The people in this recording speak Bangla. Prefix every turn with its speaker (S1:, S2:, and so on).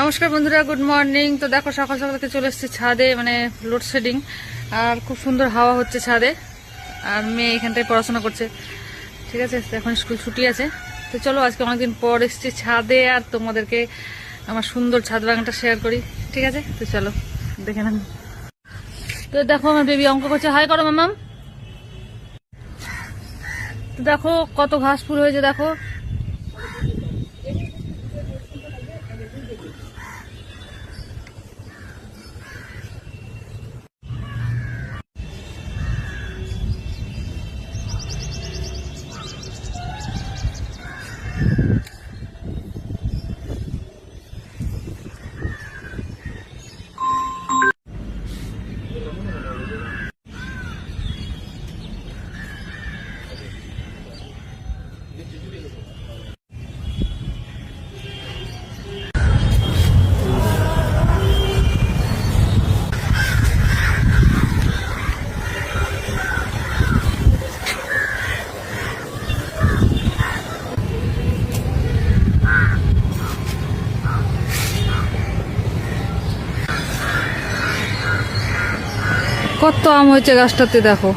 S1: নমস্কার বন্ধুরা, গুড মর্নিং। তো দেখো সকাল সকালকে চলে এসেছি ছাদে, মানে লোডশেডিং, আর খুব সুন্দর হাওয়া হচ্ছে ছাদে। আর মেয়ে এখানটায় পড়াশোনা করছে, ঠিক আছে। এখন স্কুল ছুটি আছে। তো চলো আজকে অনেকদিন পর এসেছি ছাদে, আর তোমাদেরকে আমার সুন্দর ছাদ বাগানটা শেয়ার করি, ঠিক আছে। তো চলো দেখে নেন। তো দেখো আমার বেবি অঙ্ক করছে, হাই করো মামাম। তো দেখো কত ঘাস ফুল হয়েছে, দেখো। কত আম হয়েছে গাছটাতে, দেখো।